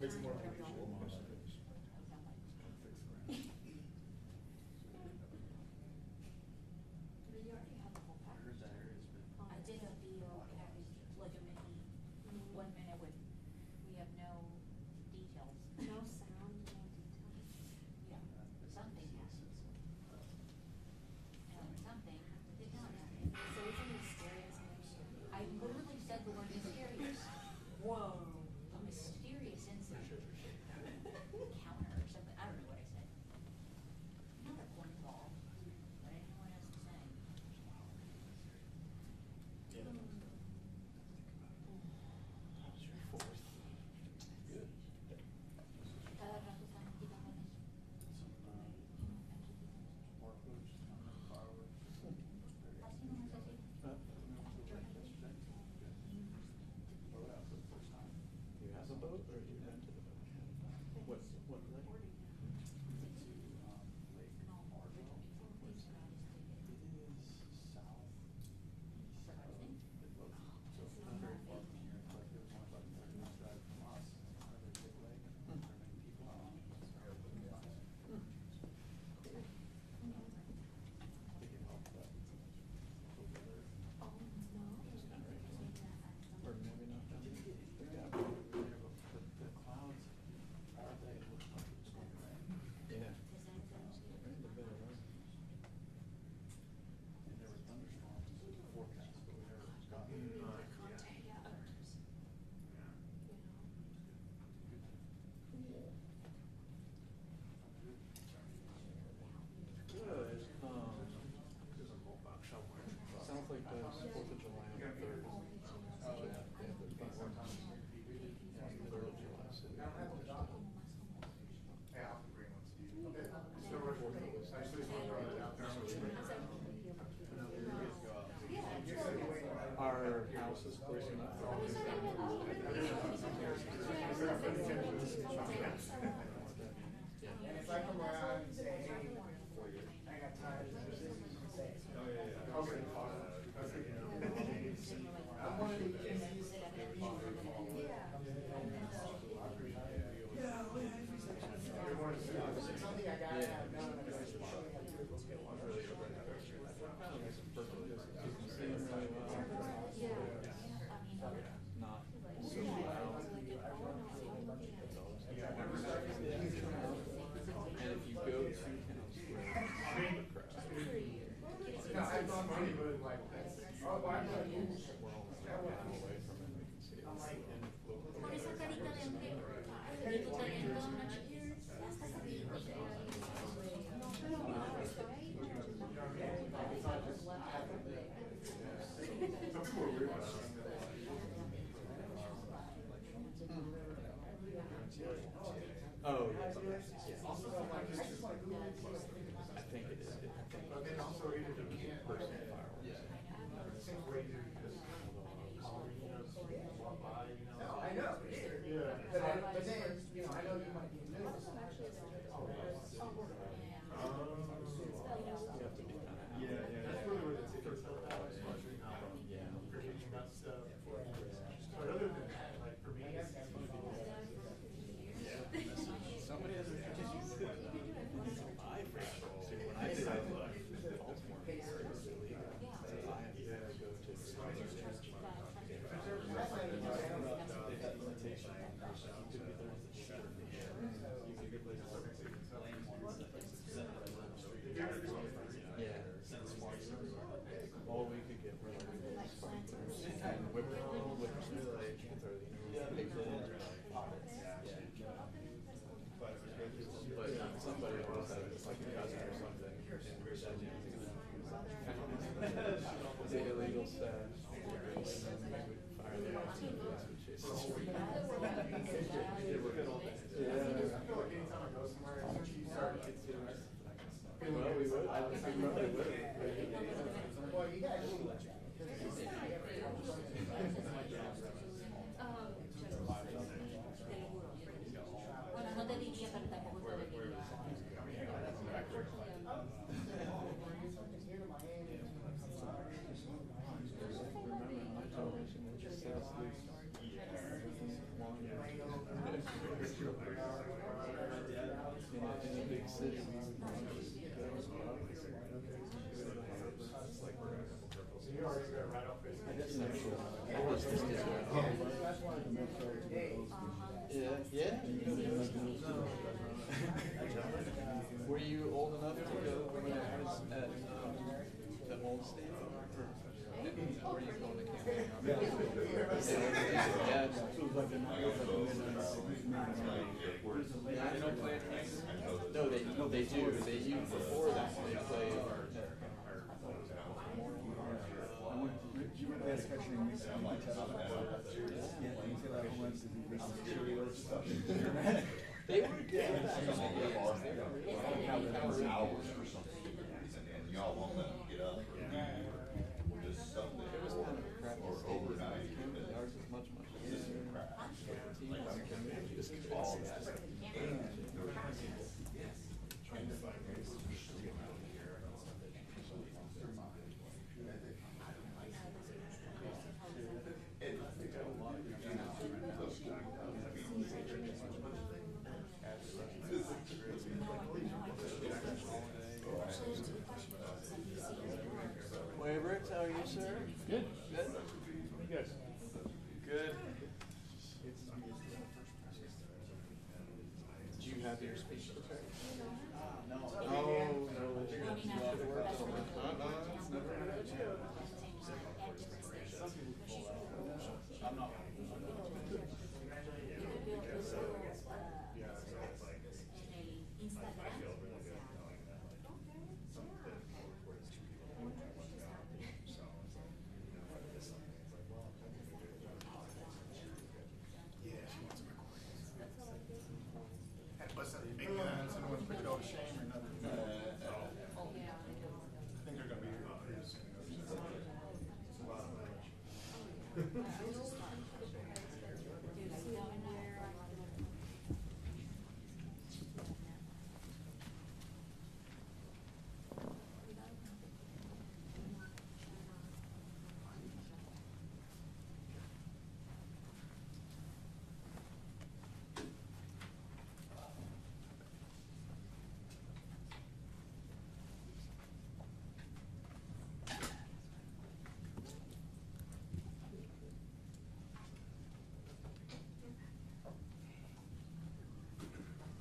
Makes it more unusual. I did a deal package, like a mini, 1 minute with, we have no details. No sound, no details. Yeah, something happened. And something did not happen. So it's a mysterious mission. I literally said the word mysterious. Whoa. A mysterious incident. Counter or something, I don't know what I said. Not a point ball, but anyone else is saying. Yeah. How's your fourth? Good. Cada rato están aquí también. More food, just come in the car with. Así no es así. Rode out for the first time. You have a boat or you rented a boat? What lake? Lake Argo. It is southeast of Midlothian. So it's not very far from here. It's like it was only about 30 minutes drive from us. It's a really big lake. There are many people out on it. It's very nice. Cool. I think it helped that the weather Oh, no. was kind of rainy. Or maybe not down there. Yeah, we were there, but the clouds, all day it looked like it was going to rain. Yeah. Rained a bit of rain. And there were thunderstorms forecast, but we never got them. Yeah. Good. Sounds like the 4th of July on the 3rd. Oh, yeah. Yeah, there's been one time. Yeah, the 3rd of July. So we Yeah, I'll bring one to you. Okay. So we're I just want to throw it out there. Our house is close enough. And if I come around and say, hey, I got time, say, Oh, yeah. okay, I'm one of the kids. Something I gotta have done. Not super loud. And if you go to town square, No, I've gone money, but like, oh, I'm not. we're only a mile away from it. We can see it. Con esa carita de hambre, y tu trayendo una chiquilla, Some people are weird about it. Oh, yes. Also, like, I just like Google it. I think it is. But then also, either you can't. Personal fireworks. It seems way easier because. No, I know. Yeah. But then, you know, I know you might be new. You have to be kind of. Yeah. That's really where the tickets are. Yeah. Forgetting about stuff. But other than that, like, for me, it's. Somebody has a buy for it. See, when I did Baltimore, it was illegal. I had to go to the invitation. You could be there with the shirt. You could get places. Yeah. All we could get were like sprinklers and whipped cream, which is like you can throw the pigs in. But somebody else had it, like a cousin or something, and we said, the illegal stash, and then we would fire them off to the police would chase us. Yeah. I feel like anytime I go somewhere, as soon as you start to get to it. Well, we would, I think we probably would. Well, you guys should let you. Bueno, no te diría, pero tampoco te diría. Remember my television was just south. City. Yeah. Were you old enough to go when it was at the old stadium? Or were you going to camp? Yeah. They don't play at Kansas? No, they do. They use before that. They play They were good. Hours for some reason, and y'all won't let them get up or just something. It was kind of a crappy Or stadium. overnight. Ours was much better. All that. Waybridge, how are you, sir? Good. Good? Good. Good. Did you have your speech prepared? No. No, it's never hurt you. Some people pull out. I'm not. Big guns, and want to put it all to shame or nothing. I think they're gonna be here pretty soon. It's a lot of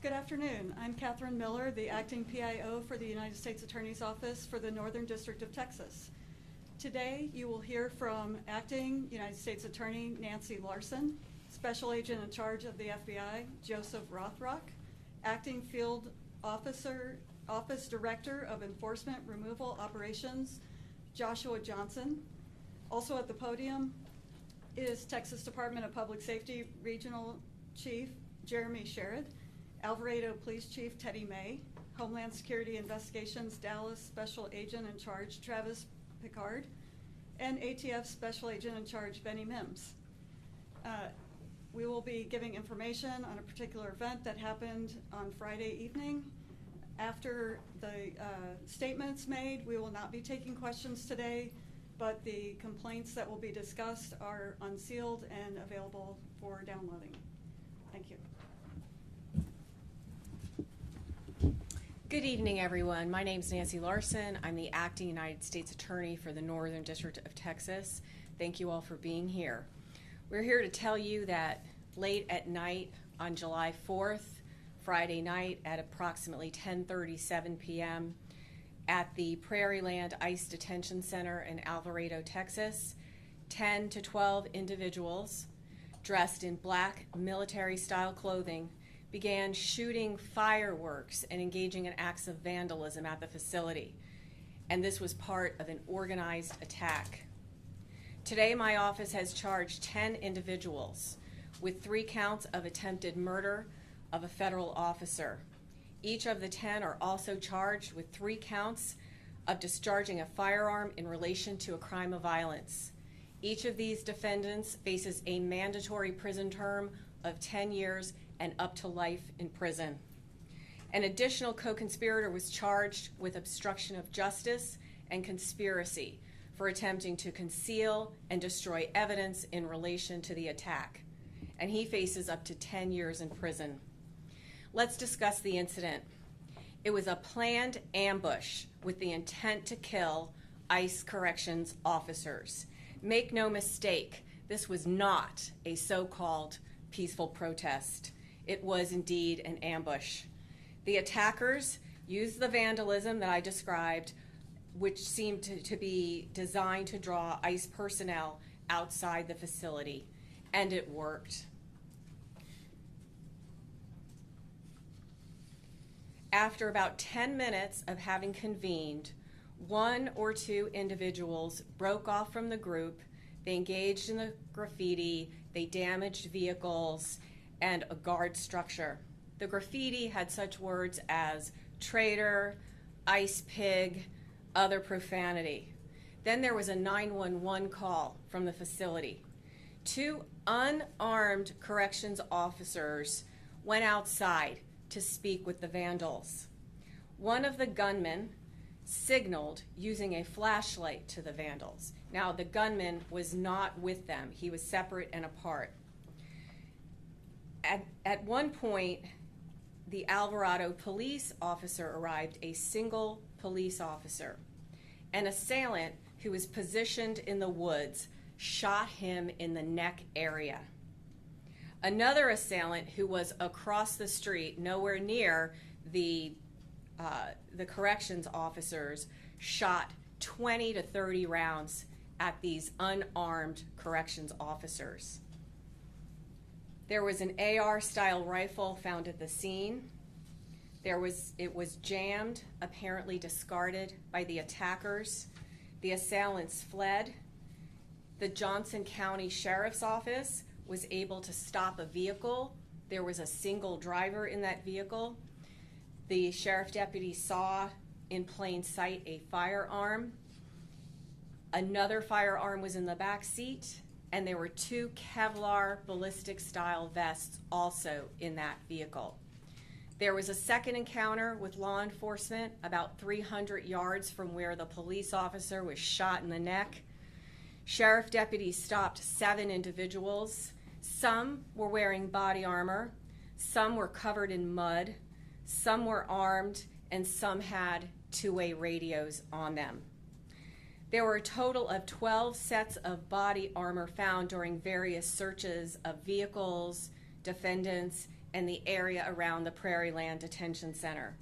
Good afternoon. I'm Catherine Miller, the acting PIO for the United States Attorney's Office for the Northern District of Texas. Today, you will hear from acting United States Attorney Nancy Larson, Special Agent in charge of the FBI, Joseph Rothrock, acting Field Office Director of Enforcement Removal Operations, Joshua Johnson. Also at the podium is Texas Department of Public Safety Regional Chief Jeremy Sherrod, Alvarado Police Chief Teddy May, Homeland Security Investigations Dallas Special Agent in charge Travis Picard, and ATF Special Agent in charge Benny Mims. We will be giving information on a particular event that happened on Friday evening. After the statements made, we will not be taking questions today, but the complaints that will be discussed are unsealed and available for downloading. Thank you. Good evening, everyone. My name is Nancy Larson. I'm the acting United States Attorney for the Northern District of Texas. Thank you all for being here. We're here to tell you that late at night on July 4th, Friday night at approximately 10:37 p.m. at the Prairieland ICE Detention Center in Alvarado, Texas, 10 to 12 individuals dressed in black military-style clothing began shooting fireworks and engaging in acts of vandalism at the facility. And this was part of an organized attack. Today, my office has charged 10 individuals with 3 counts of attempted murder of a federal officer. Each of the 10 are also charged with 3 counts of discharging a firearm in relation to a crime of violence. Each of these defendants faces a mandatory prison term of 10 years and up to life in prison. An additional co-conspirator was charged with obstruction of justice and conspiracy for attempting to conceal and destroy evidence in relation to the attack, and he faces up to 10 years in prison. Let's discuss the incident. It was a planned ambush with the intent to kill ICE corrections officers. Make no mistake, this was not a so-called peaceful protest. It was indeed an ambush. The attackers used the vandalism that I described, which seemed to be designed to draw ICE personnel outside the facility, and it worked. After about 10 minutes of having convened, 1 or 2 individuals broke off from the group. They engaged in the graffiti, they damaged vehicles and a guard structure. The graffiti had such words as traitor, ice pig, other profanity. Then there was a 911 call from the facility. 2 unarmed corrections officers went outside to speak with the vandals. One of the gunmen signaled using a flashlight to the vandals. Now, the gunman was not with them. He was separate and apart. At one point, the Alvarado Police officer arrived, a single police officer. An assailant who was positioned in the woods shot him in the neck area. Another assailant who was across the street, nowhere near the corrections officers, shot 20 to 30 rounds at these unarmed corrections officers. There was an AR-style rifle found at the scene. It was jammed, apparently discarded by the attackers. The assailants fled. The Johnson County Sheriff's Office was able to stop a vehicle. There was a single driver in that vehicle. The sheriff deputy saw in plain sight a firearm. Another firearm was in the back seat, and there were 2 Kevlar ballistic-style vests also in that vehicle. There was a second encounter with law enforcement about 300 yards from where the police officer was shot in the neck. Sheriff deputies stopped 7 individuals. Some were wearing body armor, some were covered in mud, some were armed, and some had 2-way radios on them. There were a total of 12 sets of body armor found during various searches of vehicles, defendants, and the area around the Prairie Land Detention Center.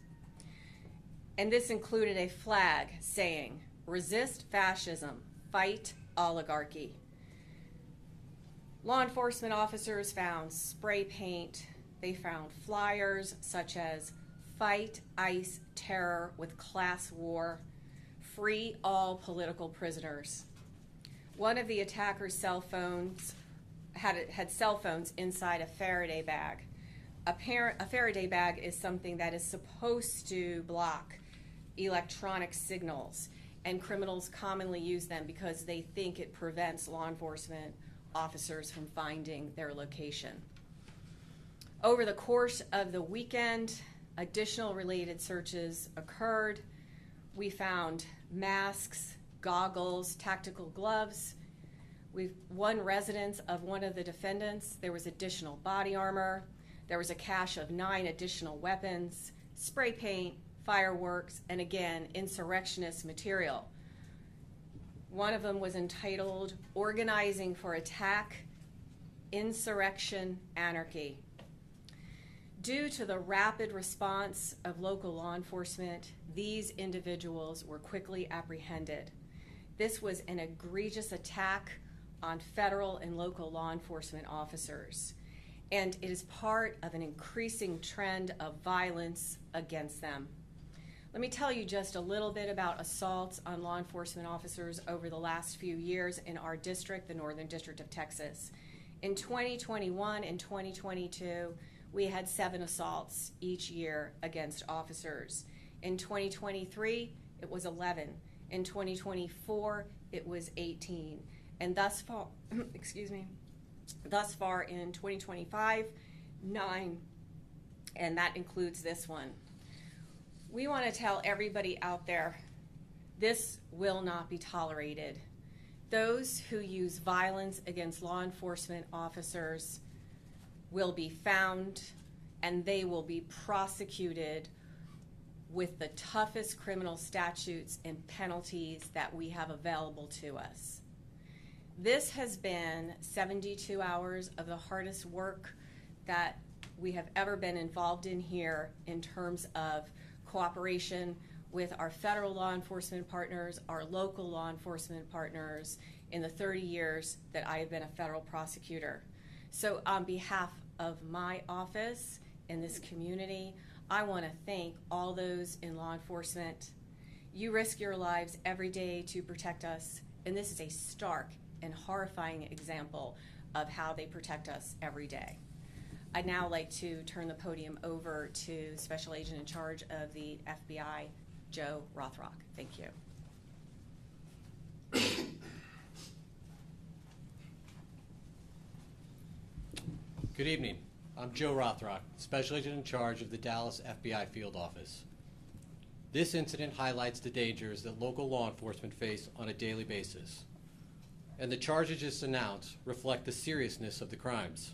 And this included a flag saying, "Resist fascism, fight oligarchy." Law enforcement officers found spray paint. They found flyers such as "Fight ICE Terror with Class War," "Free all political prisoners." One of the attackers' cell phones had cell phones inside a Faraday bag. A Faraday bag is something that is supposed to block electronic signals, and criminals commonly use them because they think it prevents law enforcement officers from finding their location. Over the course of the weekend, additional related searches occurred. We found masks, goggles, tactical gloves. One residence of one of the defendants, there was additional body armor. There was a cache of 9 additional weapons, spray paint, fireworks, and again, insurrectionist material. One of them was entitled "Organizing for Attack, Insurrection, Anarchy." Due to the rapid response of local law enforcement, these individuals were quickly apprehended. This was an egregious attack on federal and local law enforcement officers, and it is part of an increasing trend of violence against them. Let me tell you just a little bit about assaults on law enforcement officers over the last few years in our district, the Northern District of Texas. In 2021 and 2022, we had 7 assaults each year against officers. In 2023, it was 11. In 2024, it was 18. And thus far, thus far in 2025, 9, and that includes this one. We want to tell everybody out there, this will not be tolerated. Those who use violence against law enforcement officers will be found, and they will be prosecuted with the toughest criminal statutes and penalties that we have available to us. This has been 72 hours of the hardest work that we have ever been involved in here in terms of cooperation with our federal law enforcement partners, our local law enforcement partners in the 30 years that I have been a federal prosecutor. So on behalf of my office and this community, I want to thank all those in law enforcement. You risk your lives every day to protect us, and this is a stark and horrifying example of how they protect us every day. I'd now like to turn the podium over to Special Agent in charge of the FBI, Joe Rothrock. Thank you. Good evening. I'm Joe Rothrock, Special Agent in charge of the Dallas FBI Field Office. This incident highlights the dangers that local law enforcement face on a daily basis, and the charges just announced reflect the seriousness of the crimes.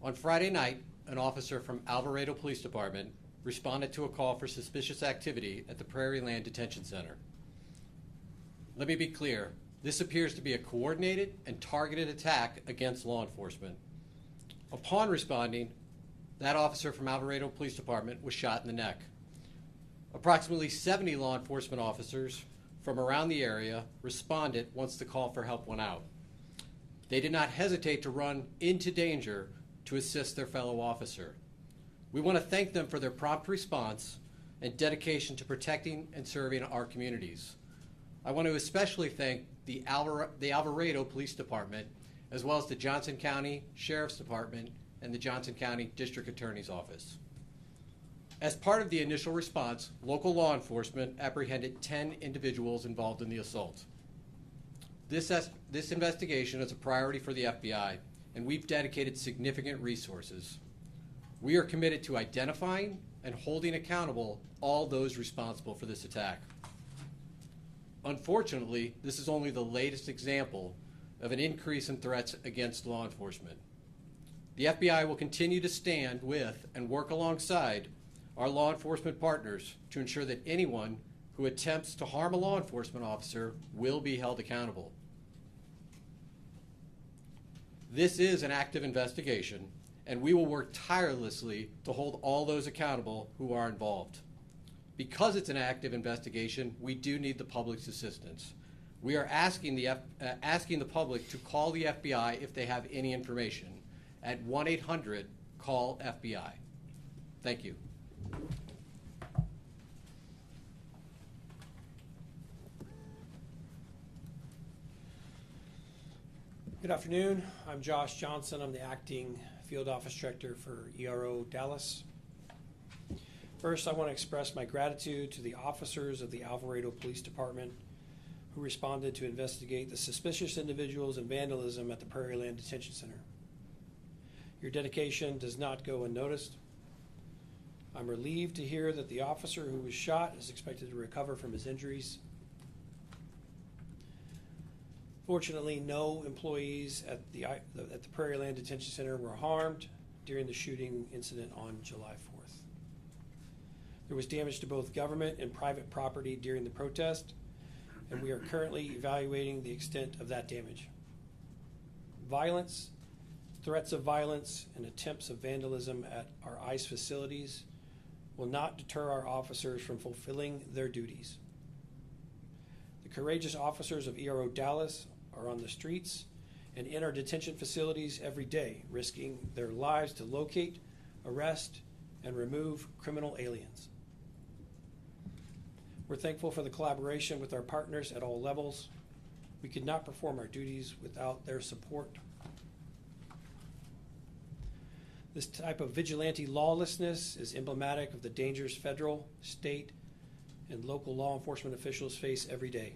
On Friday night, an officer from Alvarado Police Department responded to a call for suspicious activity at the Prairie Land Detention Center. Let me be clear, this appears to be a coordinated and targeted attack against law enforcement. Upon responding, that officer from Alvarado Police Department was shot in the neck. Approximately 70 law enforcement officers from around the area responded once the call for help went out. They did not hesitate to run into danger to assist their fellow officer. We want to thank them for their prompt response and dedication to protecting and serving our communities. I want to especially thank the Alvarado Police Department, as well as the Johnson County Sheriff's Department and the Johnson County District Attorney's Office. As part of the initial response, local law enforcement apprehended 10 individuals involved in the assault. This investigation is a priority for the FBI, and we've dedicated significant resources. We are committed to identifying and holding accountable all those responsible for this attack. Unfortunately, this is only the latest example of an increase in threats against law enforcement. The FBI will continue to stand with and work alongside our law enforcement partners to ensure that anyone who attempts to harm a law enforcement officer will be held accountable. This is an active investigation, and we will work tirelessly to hold all those accountable who are involved. Because it's an active investigation, we do need the public's assistance. We are asking the public to call the FBI if they have any information at 1-800-CALL-FBI. Thank you. Good afternoon. I'm Josh Johnson. I'm the acting field office director for ERO Dallas. First, I want to express my gratitude to the officers of the Alvarado Police Department who responded to investigate the suspicious individuals and vandalism at the Prairie Land Detention Center. Your dedication does not go unnoticed. I'm relieved to hear that the officer who was shot is expected to recover from his injuries. Fortunately, no employees at the Prairie Land Detention Center were harmed during the shooting incident on July 4th. There was damage to both government and private property during the protest, and we are currently evaluating the extent of that damage. Violence, threats of violence, and attempts of vandalism at our ICE facilities will not deter our officers from fulfilling their duties. The courageous officers of ERO Dallas are on the streets and in our detention facilities every day, risking their lives to locate, arrest, and remove criminal aliens. We're thankful for the collaboration with our partners at all levels. We could not perform our duties without their support. This type of vigilante lawlessness is emblematic of the dangers federal, state, and local law enforcement officials face every day.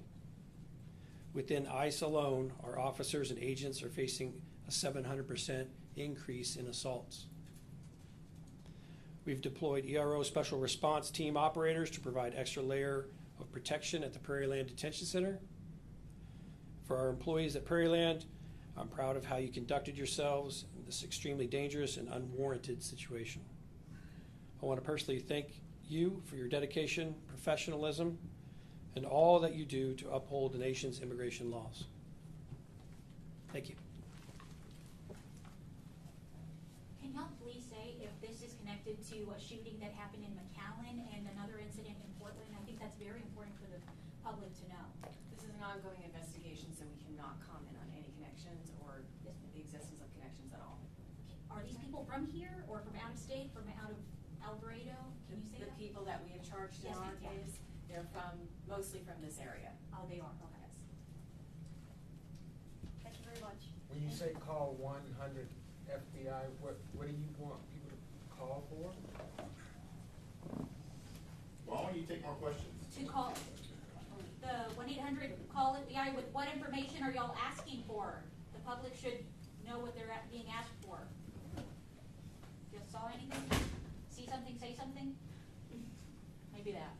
Within ICE alone, our officers and agents are facing a 700% increase in assaults. We've deployed ERO Special Response Team operators to provide extra layer of protection at the Prairie Land Detention Center. For our employees at Prairie Land, I'm proud of how you conducted yourselves in this extremely dangerous and unwarranted situation. I want to personally thank you for your dedication, professionalism, and all that you do to uphold the nation's immigration laws. Thank you. Can y'all please say if this is connected to a shooting that happened in McAllen and another incident in Portland? I think that's very important for the public to know. This is an ongoing investigation, so we cannot comment on any connections or the existence of connections at all. Are these people from here or from out of state, from out of Alvarado? Can you say The that? people that we have charged in Yes, our ma'am, yeah. case, they're mostly from this area. Oh, they are, okay. Thank you very much. When you say call 100 FBI, what do you want people to call for? Why don't you take more questions? To call, the 1-800 call FBI with what information are y'all asking for? The public should know what they're being asked for. Just saw anything? See something, say something? Maybe that.